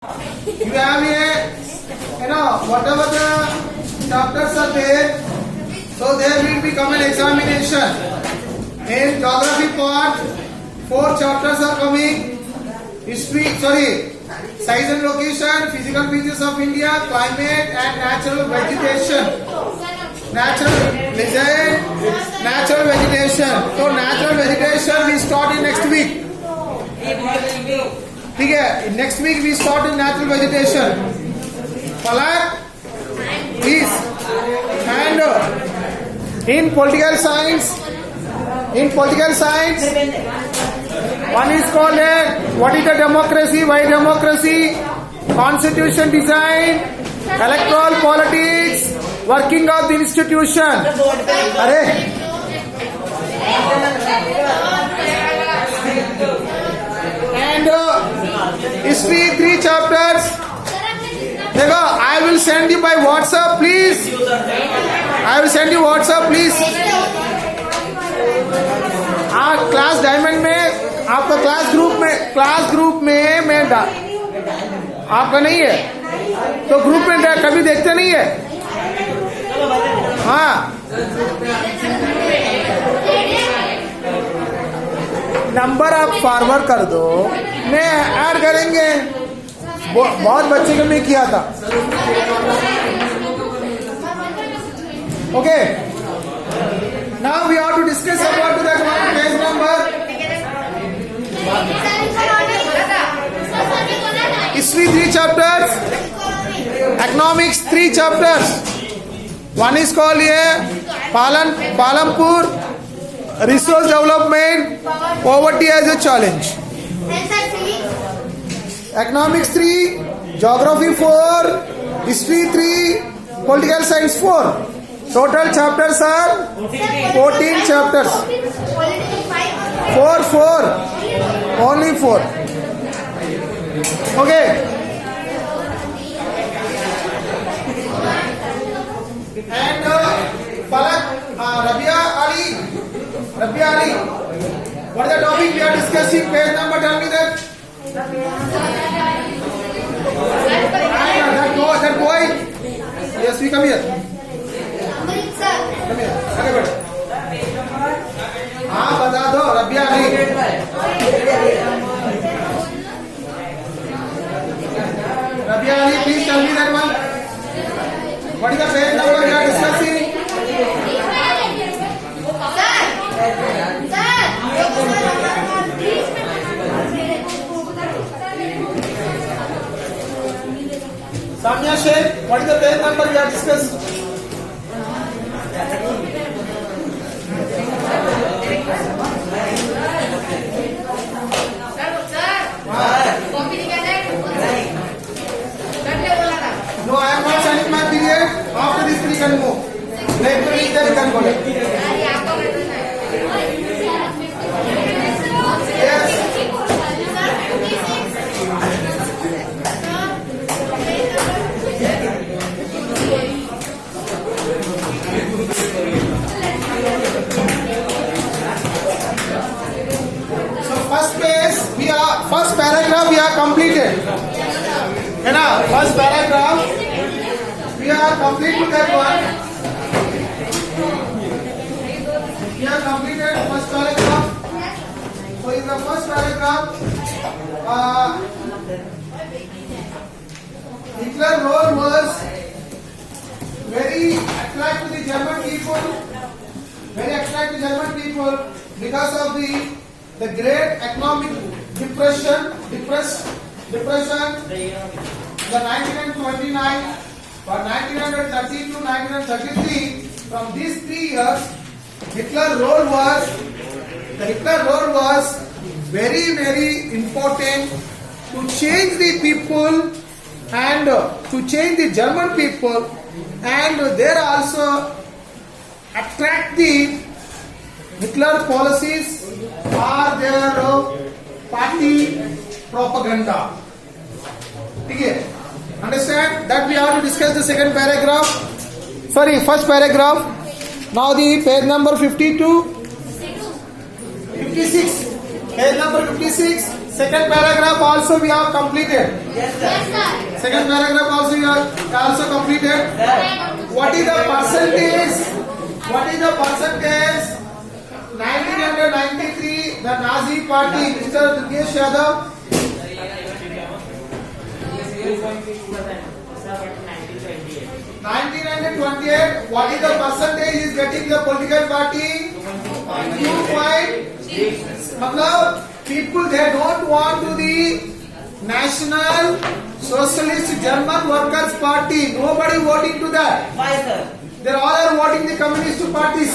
You have here, whatever the chapters are there, so there will be common examination. In geography part, 4 chapters are coming. History, size and location, physical features of India, climate and natural vegetation. Natural vegetation. So natural vegetation we start in next week. ठीक है, next week we start in natural vegetation. Palak is and in political science, one is called what is the democracy, why democracy, constitution design, electoral politics, working of the institution. And history 3 chapters. देखो, I will send you by WhatsApp, please. I will send you WhatsApp, please. Class diamond में आपका class group में मैं आपका नहीं है तो group में कभी देखते नहीं है. हाँ, नंबर आप फॉरवर्ड कर दो, मैं ऐड करेंगे. बहुत बच्चे को मैं किया था. Okay, now we have to discuss about that one page number. History 3 chapters, economics 3 chapters. One is called Palampur, resource development, poverty as a challenge. Economics 3, geography 4, history 3, political science 4. Total chapters are 14 chapters. 4, only 4. Okay. And Palak, Rabia Ali, what is the topic we are discussing? Page number, tell me that. That boy. Yes, we come here. Come here. Okay, good. हाँ, बता दो, Rabia Ali. Rabia Ali, please tell me that one. What is the page number we are discussing? Samya Sheikh, what is the page number we are discussing? No, I am not sending my period. After this we can move. Later we can go. Yes. First paragraph we are completed. First paragraph we are completed that one. We are completed first paragraph. So in the first paragraph, Hitler's role was very attractive to the German people, because of the great economic depression, the 1929, from 1930 to 1933. From these 3 years, Hitler's role was very, very important to change the people and to change the German people, and there also attract the Hitler policies or their party propaganda. Okay, understand that we have to discuss the first paragraph. Now the page number 52, 56. Page number 56. Second paragraph also we have completed. Yes, sir. Second paragraph also we have also completed. Sir. What is the percentage? What is the percentage? 1993, the Nazi party, Mr. Durgesh Yadav. 1928. What is the percentage is getting the political party? 2.6. मतलब people they don't want to the National Socialist German Workers Party. Nobody voting to that. Why, sir? They all are voting the communist parties.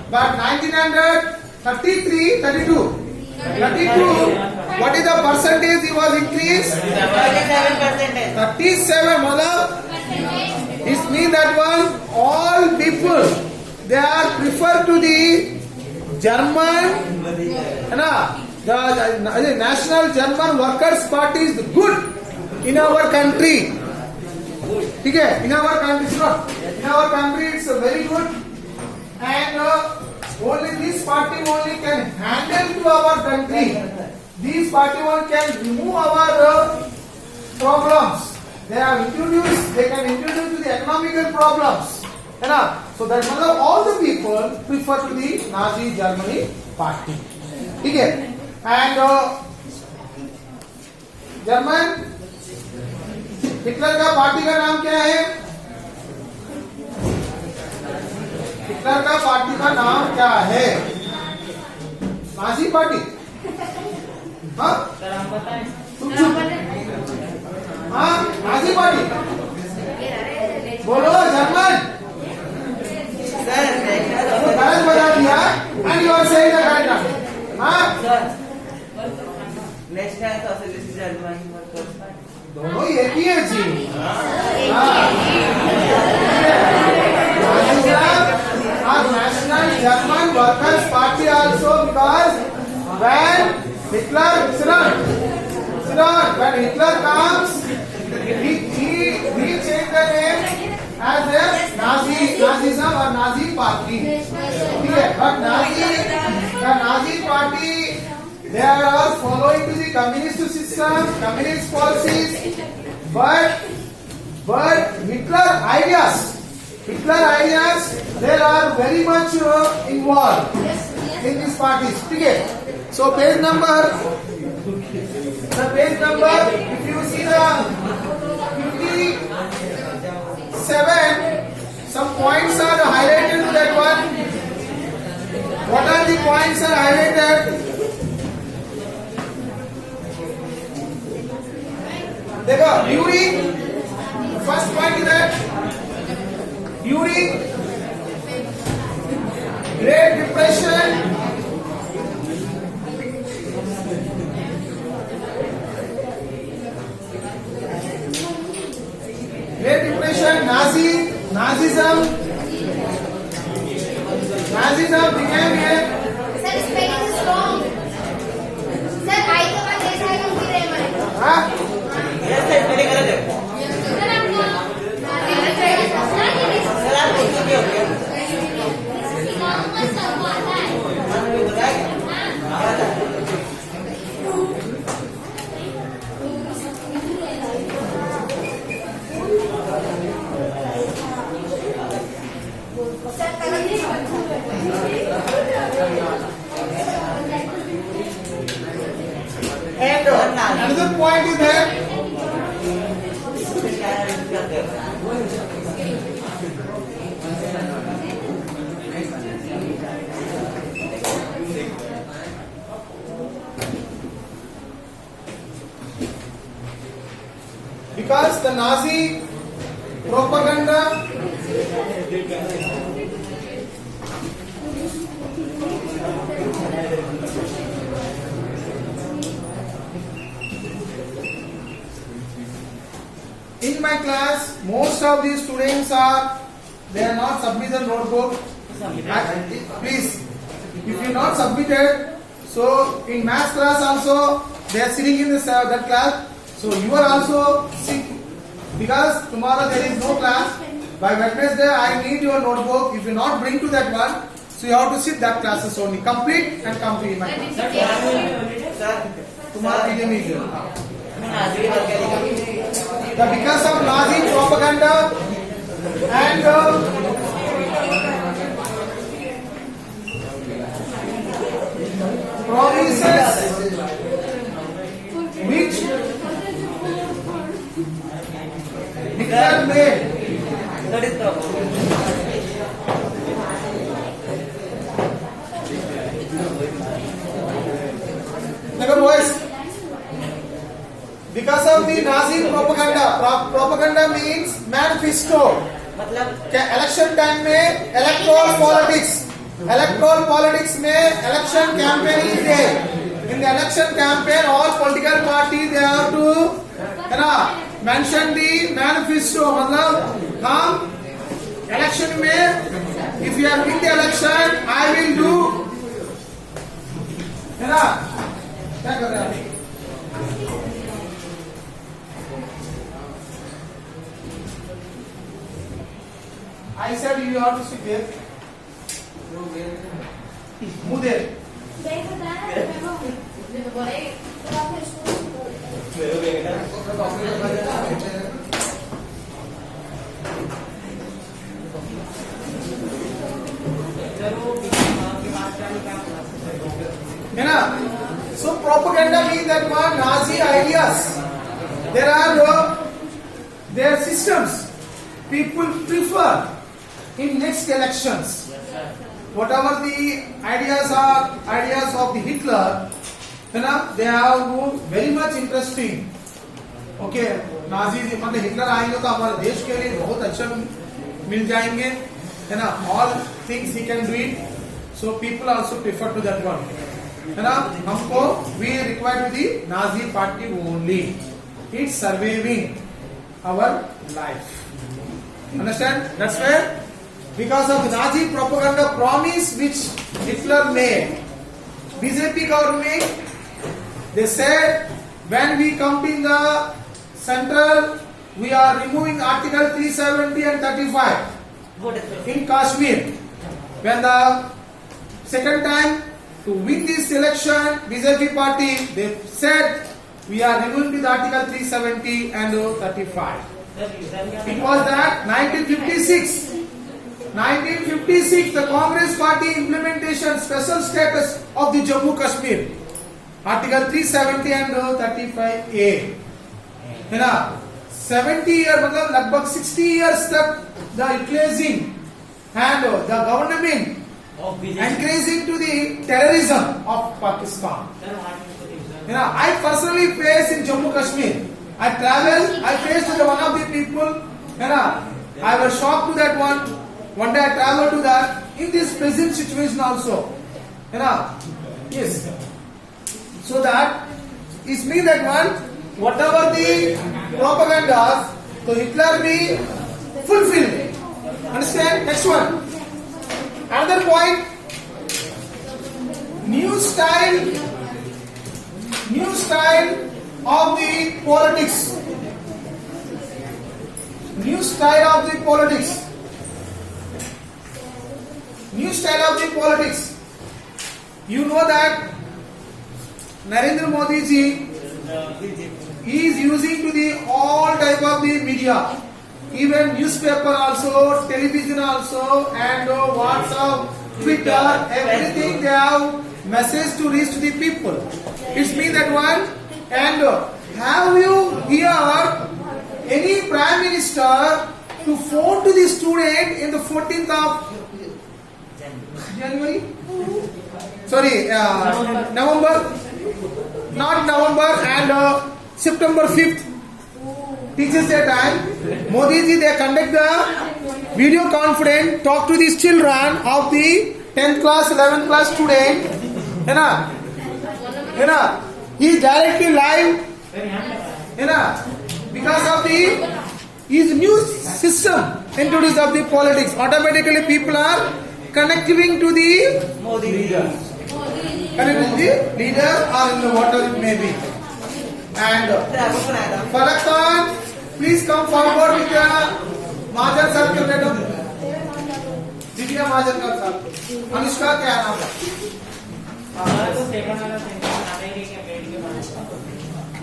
But 1933, 32, what is the percentage it was increased? 37%. 37, मतलब it means that one all people they are prefer to the German, the National German Workers Party is good in our country. Okay, in our country, in our country it's very good, and only this party only can handle to our country. This party only can remove our problems. They have introduced, they can introduce to the economical problems. So that all the people prefer to the Nazi Germany party. Okay, and German Hitler का party का नाम क्या है? Hitler का party का नाम क्या है? Nazi party? हाँ? हाँ, नाजी पार्टी? बोलो जर्मन? Sir, तो गलत बता दिया and you are saying the correct answer. हाँ? sir. National Socialist German Workers Party. दोनों एक ही है जी. National German Workers Party also because when Hitler comes, he changed the name as a Nazism or Nazi party. But the Nazi party, they are all following to the communist system, communist policies, but Hitler ideas, they are very much involved in these parties. Okay. So page number, if you see the 57, some points are highlighted to that one. What are the points are highlighted? देखो during first point is that during Great Depression Nazism became a Sir, spelling is wrong. Sir, I के बाद ऐसा ही लिख रहे हैं. हाँ? Yes, sir. मेरे गलत है. सर आपको सर आप कुछ भी हो गया. And another point is that because the Nazi propaganda in my class, most of these students they are not submitted notebook. Please, if you not submitted, so in maths class also they are sitting in this that class. So you are also sick because tomorrow there is no class. By Wednesday I need your notebook. If you not bring to that one, so you have to sit that classes only. Complete and complete my class. Sir, तुम्हारा पीछे में ही है। मैं Nazi बात करेंगे। Because of Nazi propaganda and promises which Hitler made. That is problem. Look boys. Because of the Nazi propaganda, propaganda means manifesto. मतलब क्या election time में इलेक्टोरल पॉलिटिक्स में election campaign is there in the election campaign all political party they have to है ना mention the manifesto मतलब हम election में if you are win the election I will do है ना क्या कर रहे हैं I said you have to sit there. Move there. You know, so propaganda means that one Nazi ideas. There are their systems. People prefer in next elections. Whatever the ideas of the Hitler, you know, they are very much interesting. Okay, Nazis मतलब Hitler आएंगे तो हमारे देश के लिए बहुत अच्छा मिल जाएंगे, है ना? All things he can do it. So people also prefer to that one. है ना? हमको we require to the Nazi party only. It's surviving our life. Understand? That's where because of the Nazi propaganda promise which Hitler made, BJP government, they said when we come in the central, we are removing Article 370 and 35 what is it? in Kashmir. When the second time to win this election, BJP party, they said we are removing the Article 370 and 35. It was that 1956. 1956, the Congress Party implementation special status of the Jammu Kashmir. Article 370 and 35A. है ना? 70 years मतलब लगभग 60 years तक the increasing and the government encouraging to the terrorism of Pakistan. You know, I personally face in Jammu Kashmir. I faced with one of the people, you know, I was shocked to that one. One day I traveled to that in this present situation also. You know, yes. So that it means that one, whatever the propagandas, so Hitler be fulfilled. Understand? Next one. Another point. New style of the politics. New style of the politics. New style of the politics. You know that Narendra Modi ji is using to the all type of the media, even newspaper also, television also, and WhatsApp, Twitter, everything they have message to reach to the people. It's mean that one. And have you heard any prime minister to phone to the student in the 14th of January? Sorry, November. Not November and September 5th. Teachers Day time. Modi ji they conduct the video conference, talk to these children of the 10th class, 11th class student. है ना? He is directly live. है ना? Because of the his new system introduced of the politics, automatically people are connecting to the Modi leader. Connected to the leader or in the whatever it may be. And Farah Khan, please come forward with the Mahajan Circle, madam. Divya Mahajan Circle. Anushka क्या नाम है?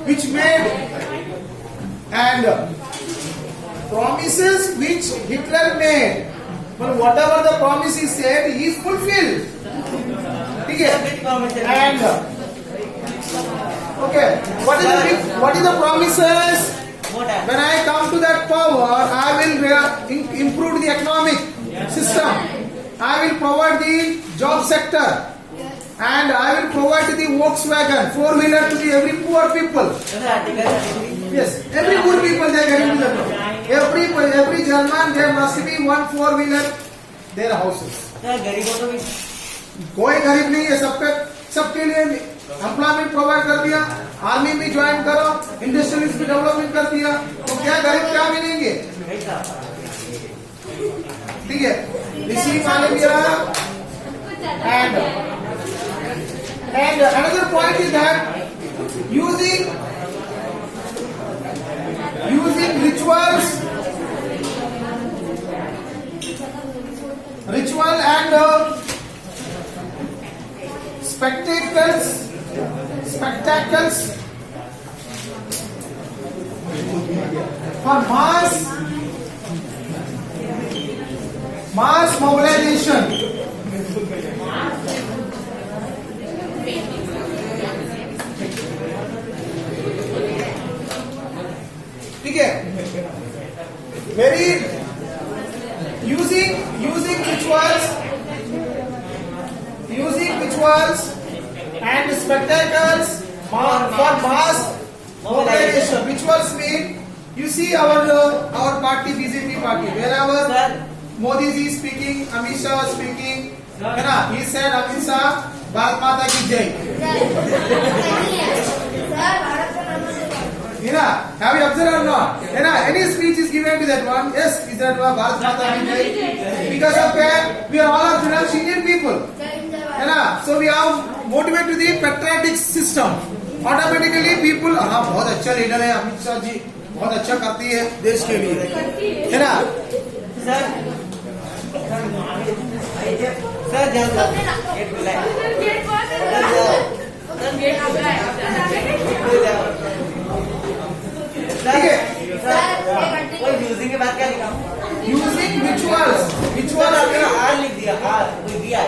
which made and promises which Hitler made. But whatever the promise he said, he is fulfilled. Okay. And okay, what is the promises? When I come to that power, I will improve the economic system. I will provide the job sector, and I will provide the Volkswagen 4-wheeler to the every poor people. Yes, every poor people they are getting to that. Every German there must be one 4-wheeler their houses. कोई गरीब नहीं है, सबके लिए employment provide कर दिया, army में join करो, इंडस्ट्रीज भी डेवलपमेंट कर दिया, तो क्या गरीब क्या मिलेंगे? ठीक है, इसी माने दिया. And another point is that using ritual and spectacles for mass mobilization. ठीक है, very using rituals and spectacles for mass mobilization. Rituals mean, you see our party, BJP party, wherever Modi ji speaking, Amit Shah speaking, है ना, he said Amit Shah Bharat माता की जय. Have you observed or not? Any speech is given to that one. Yes, is that one Bharat Mata ki Jai? Because of that, we are all of Indian people. So we are motivated to the patriotic system. Automatically people, हाँ बहुत अच्छा leader है अमित शाह जी, बहुत अच्छा करती है देश के लिए, है ना? ठीक है, यूजिंग के बाद क्या लिखा? यूजिंग रिचुअल्स आपने आर लिख दिया, आर कोई दिया है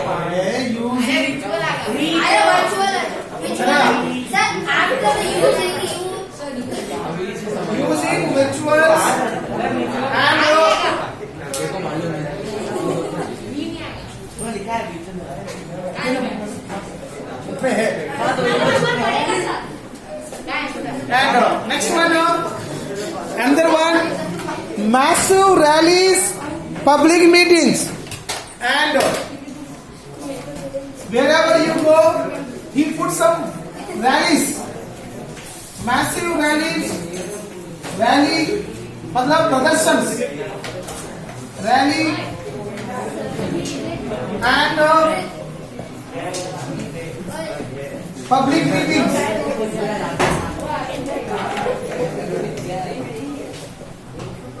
using rituals and लिखा है and next one, another one, massive rallies, public meetings, and wherever you go, he put some rallies, massive rallies, मतलब प्रदर्शन, rally and public meetings.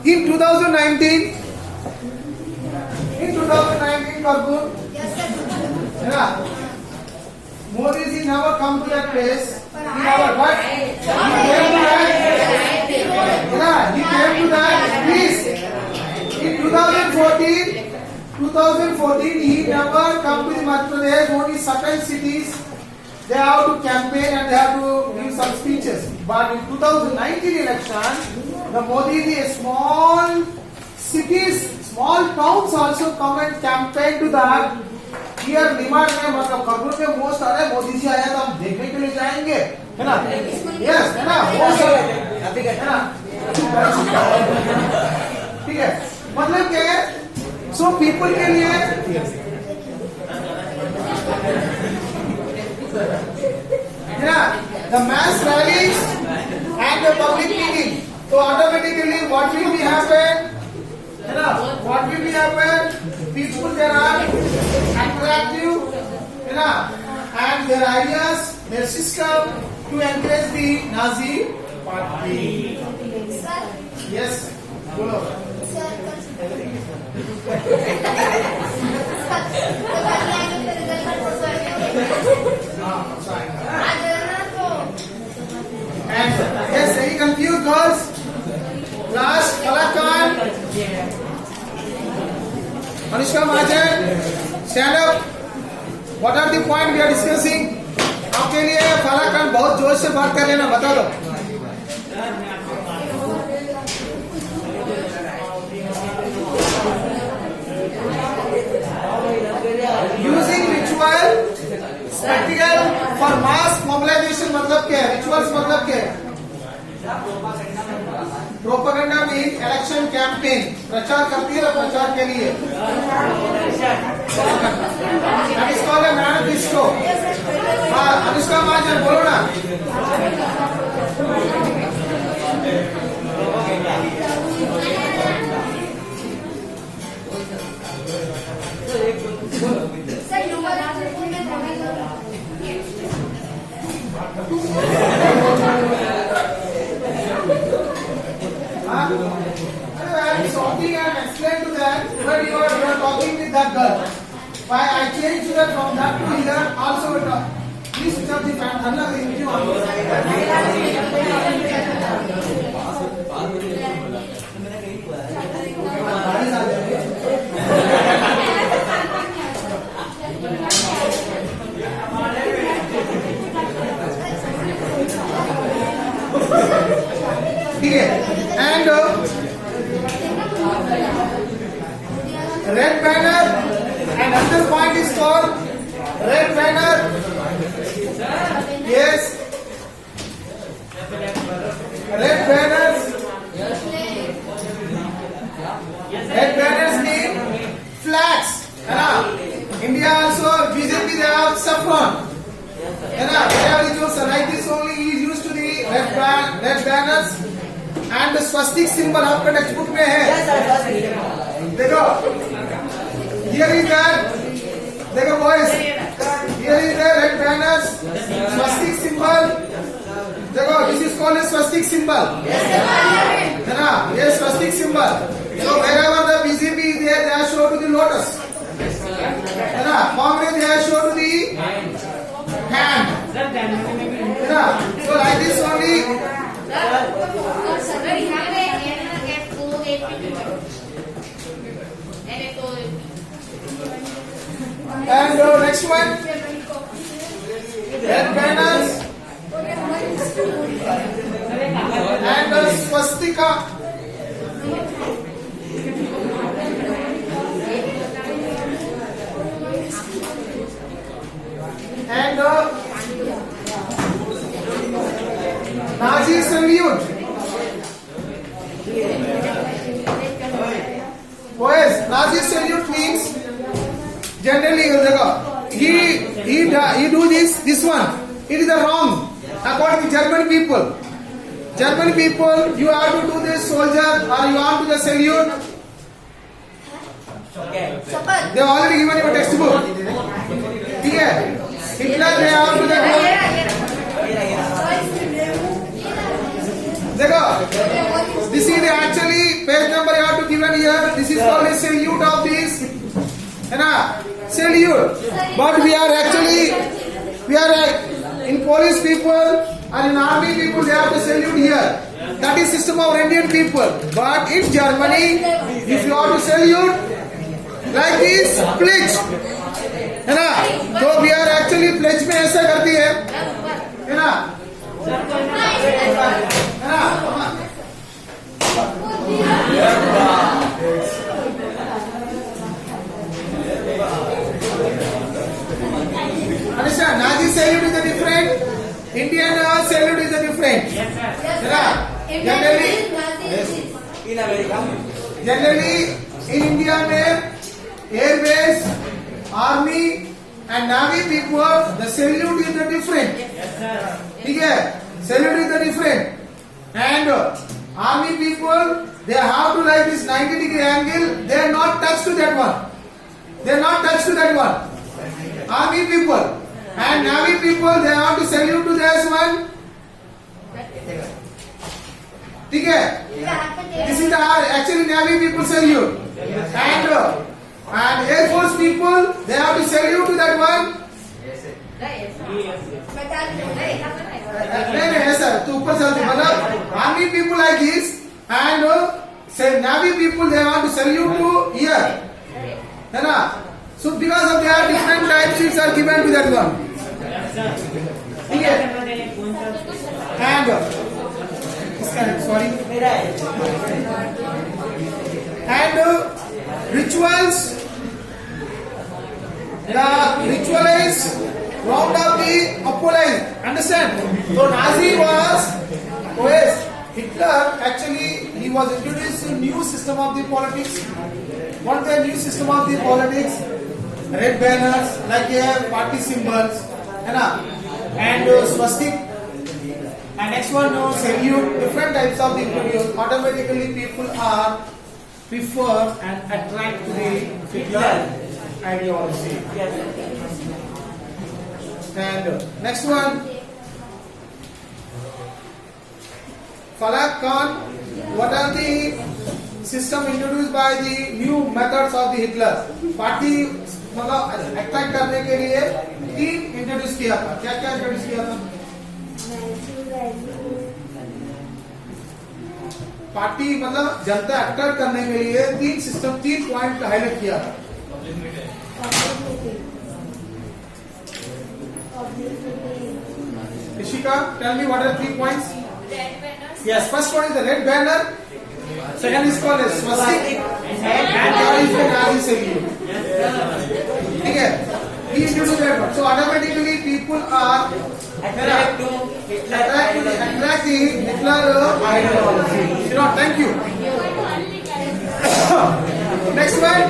In 2019, Karpoor, Modi ji never come to that place. He never, but he came to that place. In 2014, he never come to the Madhya Pradesh. Only certain cities they have to campaign and they have to give some speeches. But in 2019 election, the Modi ji, small cities, small towns also come and campaign to that. Here Nimad में मतलब खरगोन में most आ रहा है, मोदी जी आया तो हम देखने के लिए जाएंगे, है ना? Yes, है ना? मोस्ट है ना? ठीक है, मतलब क्या है? So people के लिए the mass rallies and the public meeting. So automatically what will be happen? What will be happen? People there are attractive, and their ideas, their system to encourage the Nazi party. Yes, बोलो. What are the point we are discussing? आपके लिए फलाकन बहुत जोर से बात कर लेना, बता दो. Using ritual spectacle for mass mobilization मतलब क्या है? Rituals मतलब क्या है? प्रोपेगेंडा में इलेक्शन कैंपेन प्रचार करती है, प्रचार के लिए इसको मैनिफेस्टो. हाँ, अनुष्का महाजन बोलो ना. Sir Uber I am talking and explain to that when you are talking with that girl. Why I changed that from that to here also. Please switch off the fan. Allah will give you on. ठीक है. And red banner and another point is called red banner. Yes, red banners. Red banners mean flags. है ना? India also BJP they have saffron. है ना? They have used like this only is used to the red banners. And the swastik symbol आपका text book में है. देखो, here is that. देखो boys, here is the red banners, swastik symbol. देखो, this is called a swastik symbol. है ना? ये swastik symbol. So wherever the BJP is there, they are shown to the lotus. है ना? Congress they are shown to the hand. है ना? So like this only. And next one, red banners and swastika. And Nazi salute. Boys, Nazi salute means generally he do this one. It is a wrong according to German people. German people, you have to do this soldier or you have to just salute. They have already given you a textbook. ठीक है? Hitler they have to देखो, this is actually page number you have to given here. This is called a salute of this, है ना? Salute. But we are in police people and in army people they have to salute here. That is system of Indian people. But in Germany, if you have to salute like this, pledge, है ना? तो we are actually pledge में ऐसा करती है ना? Understand? Nazi salute is a different. Indian salute is a different. Generally in India में airways, army and navy people the salute is the different. ठीक है? Salute is the different. And army people they have to like this 90-degree angle. They are not touched to that one. They are not touched to that one. Army people and navy people they have to salute to this one. ठीक है? This is the actually navy people salute. And air force people they have to salute to that one. नहीं ऐसा तो ऊपर चलते मतलब army people like this and say navy people they want to salute to here, है ना? So because of that, different type sheets are given to that one. Okay. And sorry. मेरा है And rituals. The ritual is round up the opponent. Understand? So Nazi was, yes, Hitler actually he was introduced to new system of the politics. What the new system of the politics? Red banners, like here party symbols, and swastik. And next one, salute. Different types of the introduced. Automatically, people are prefer and attract to the Hitler ideology. yes And next one, Falak Khan. What are the system introduced by the new methods of the Hitler? Party मतलब attack करने के लिए तीन introduce किया था. क्या क्या introduce किया था? पार्टी मतलब जनता अटैक करने के लिए तीन सिस्टम, तीन पॉइंट हाईलाइट किया था. Ishika, tell me what are 3 points? Red banners. Yes, first one is the red banner. Second is called as swastik. And third is the Nazi salute. Okay. We introduce that one. So automatically people are attract to Hitler attracting Hitler ideology. Shiro, thank you. Next one.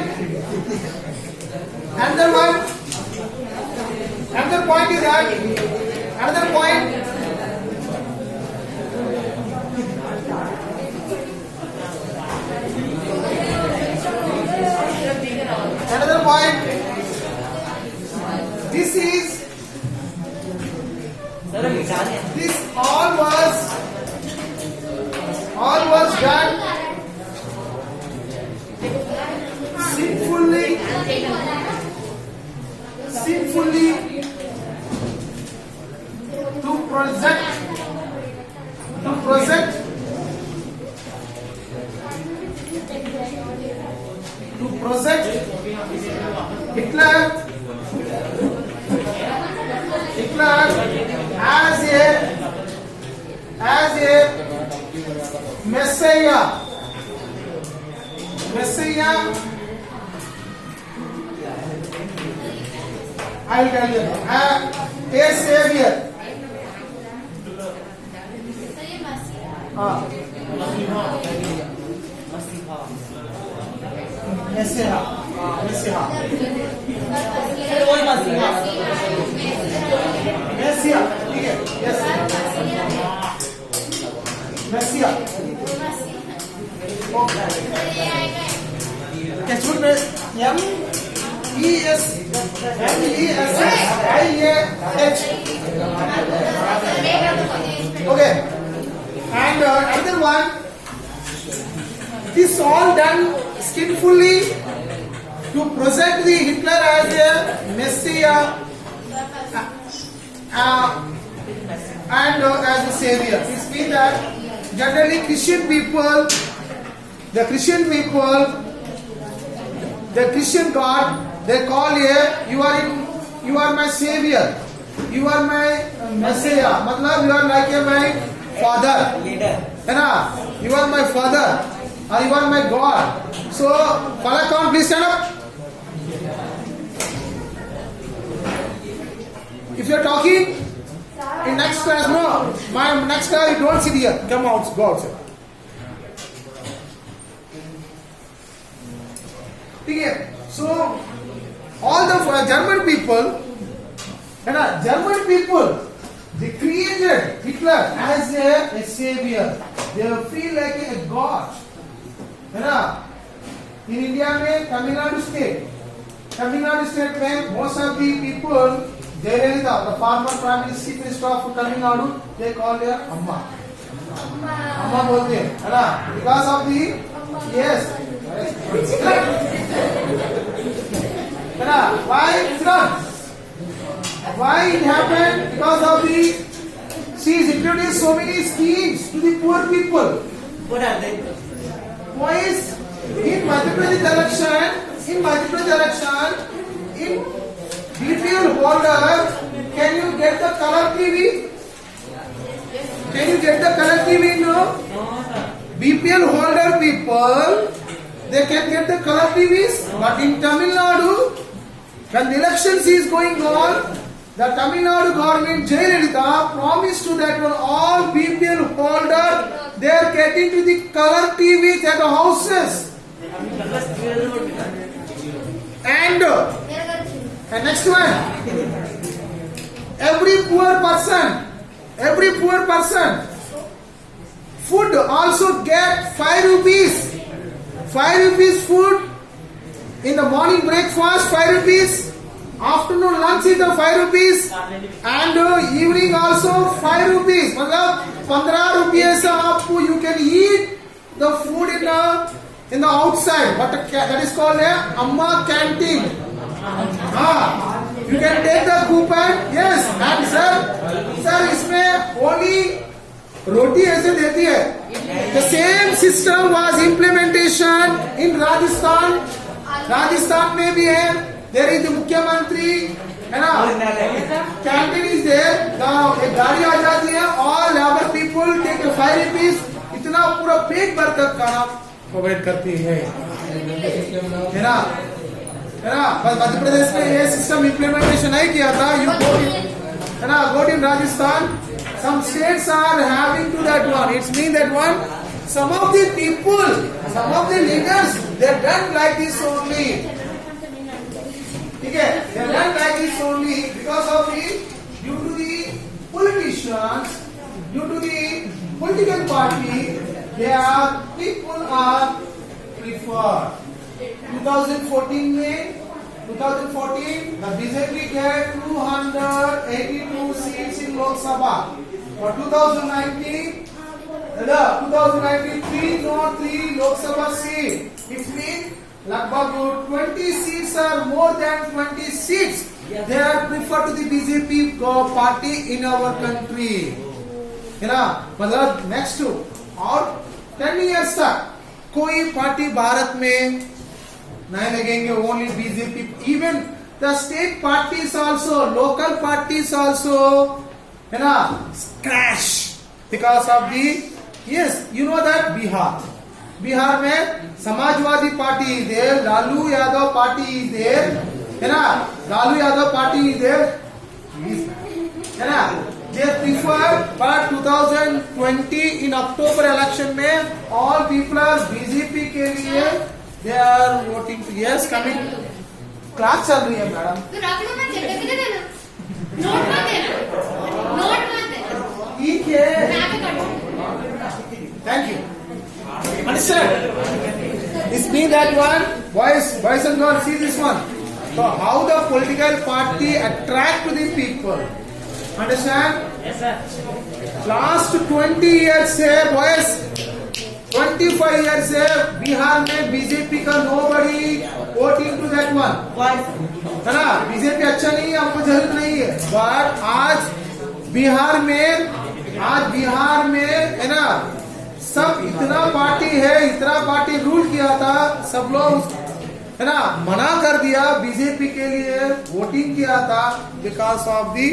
Another point is that another point. Another point. This is sir निकाल this all was done sinfully to project Hitler as a messiah. I will tell you, a savior. Messiah. वही मसीहा Messiah. ठीक है? Yes. Messiah. Textbook में MESSIAH. Okay. And another one. This all done skillfully to present the Hitler as a messiah and as a savior. It means that generally Christian people, the Christian God, they call you are my savior, you are my messiah. मतलब you are like my father, leader है ना? You are my father, or you are my God. So, Falak Khan, please stand up. If you are talking in next class, no, my next class you don't sit here. Come out, go outside. Okay, so all the German people, they created Hitler as a savior. They feel like a god. In India में Tamil Nadu state में most of the people, Jayalalitha, the former prime minister, chief minister of Tamil Nadu, they call her Amma बोलते हैं, है ना? Because of the yes, है ना? Why it happened? Because of the she is introduced so many schemes to the poor people. what are they Why is in Madhya Pradesh election, holder, can you get the color TV? Can you get the color TV? No. BPL holder people, they can get the color TVs, but in Tamil Nadu, when the elections is going on, the Tamil Nadu government Jayalalitha promised to that all BPL holder, they are getting to the color TVs at the houses. And next one, every poor person, food also get 5 rupees. 5 rupees food. In the morning breakfast 5 rupees. Afternoon lunch is the 5 rupees. And evening also 5 rupees. मतलब 15 rupees up you can eat the food in the outside. That is called a Amma canteen. You can take the coupon. Yes. And sir इसमें only रोटी ऐसे देती है. The same system was implementation in Rajasthan. Rajasthan में भी है. There is the मुख्यमंत्री है ना. Canteen is there. एक गाड़ी आ जाती है. All labor people take 5 rupees. इतना पूरा पेट भर कर खाना प्रोवाइड करती है ना. मध्य प्रदेश में ये सिस्टम इम्प्लीमेंटेशन नहीं किया था. Go in Rajasthan. Some states are having to that one. It's mean that one. Some of the people, some of the leaders, they done like this only. Okay, they done like this only because of due to the politicians, due to the political party, people are preferred. 2014 में 2014 the BJP get 282 seats in Lok Sabha. For 2019 303 Lok Sabha seat. It means लगभग 20 seats are more than 20 seats. They are preferred to the BJP party in our country. है ना. मतलब next और 10 years तक कोई party Bharat में नहीं लगेंगे. Only BJP. Even the state parties also, local parties also, है ना, crash because of the, yes, you know that Bihar में Samajwadi party is there, Lalu Yadav party is there, है ना. Lalu Yadav party is there, है ना. They prefer, but 2020 in October election में all people are BJP के लिए they are voting. Yes, coming. Class चल रही है मैडम. तो रखना मत चेक करके देना. नोट मत देना. ठीक है. मैं आगे कर दूँ. Thank you. Understand? This means that one, boys and girls, see this one. So how the political party attract to the people. Understand? Yes, sir. Last 20 years से boys, 25 years से बिहार में बीजेपी का nobody voting to that one. है ना. BJP अच्छा नहीं है, आपको जरूरत नहीं है. But आज बिहार में है ना, सब इतना पार्टी रूल किया था. सब लोग है ना मना कर दिया. बीजेपी के लिए वोटिंग किया था because of the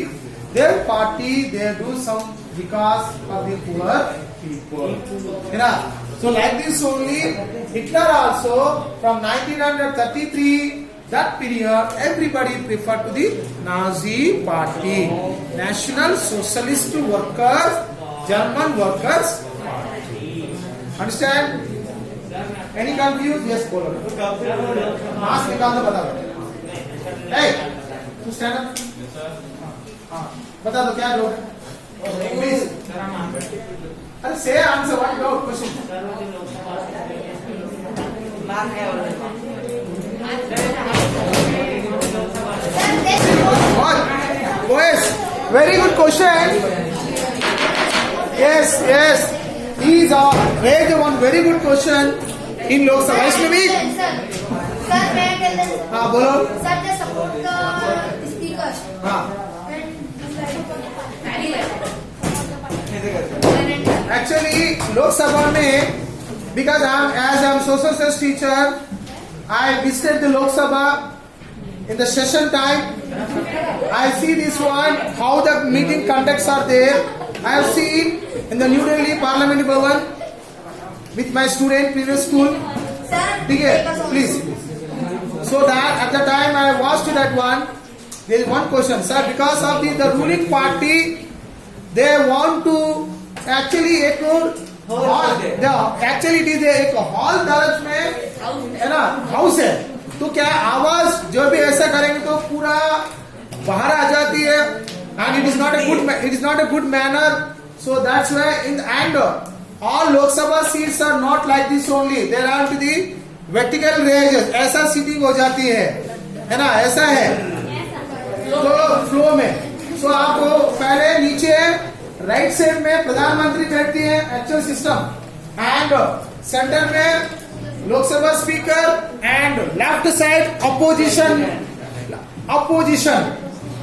their party. They do some because of the poor people. है ना. So like this only Hitler also from 1933 that period everybody preferred to the Nazi party, National Socialist Workers, German Workers Party. Understand? Any confused? Yes, बोलो. Mask निकाल दो, बता दो. Hey, to stand up. हाँ, बता दो क्या लोग. Please. अरे say answer what doubt question. Boys, very good question. Yes. These are raised one very good question in Lok Sabha. इसमें भी. Sir, may I tell them? हाँ बोलो. Sir, they support the speaker. हाँ. Actually, Lok Sabha में, because as I'm social science teacher, I visited the Lok Sabha in the session time. I see this one, how the meeting contacts are there. I have seen in the New Delhi Parliament Bhavan with my student previous school. Sir, Okay, please. So that at the time I was to that one, there is one question, sir. Because of the ruling party, they want to actually एक hall, actually it is एक hall दरज में है ना house है. तो क्या आवाज जो भी ऐसा करेंगे तो पूरा बाहर आ जाती है, and it is not a good manner. So that's why in the end all Lok Sabha seats are not like this only. There are to the vertical ranges. ऐसा सीटिंग हो जाती है ना, ऐसा है तो फ्लो में. सो आपको पहले नीचे राइट साइड में प्रधानमंत्री बैठती है, एक्चुअल सिस्टम, एंड सेंटर में Lok Sabha speaker, and left side opposition,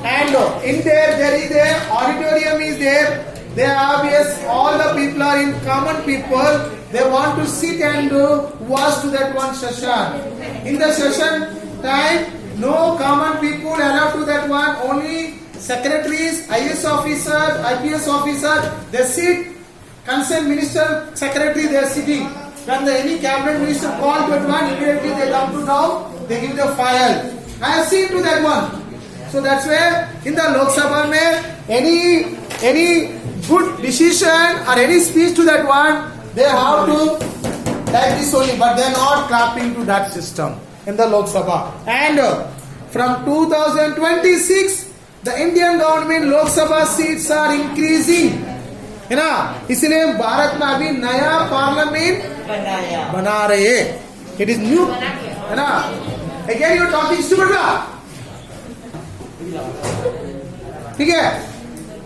and in there is a auditorium is there. They obvious all the people are in common people. They want to sit and watch to that one session. In the session time, no common people allowed to that one. Only secretaries, IS officers, IPS officers. They sit. Concerned minister, secretary, they are sitting. When the any cabinet minister call that one, immediately they come to now. They give the file. I have seen to that one. So that's where in the Lok Sabha mein any good decision or any speech to that one, they have to like this only, but they are not clapping to that system in the Lok Sabha. And from 2026, the Indian government Lok Sabha seats are increasing, है ना. इसलिए भारत में अभी नया parliament बना रहे हैं. It is new, है ना. Again you are talking stupid ना, ठीक है.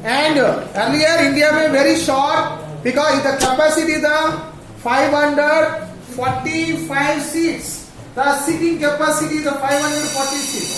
And earlier India में very short because the capacity the 545 seats. The seating capacity is the 540 seats.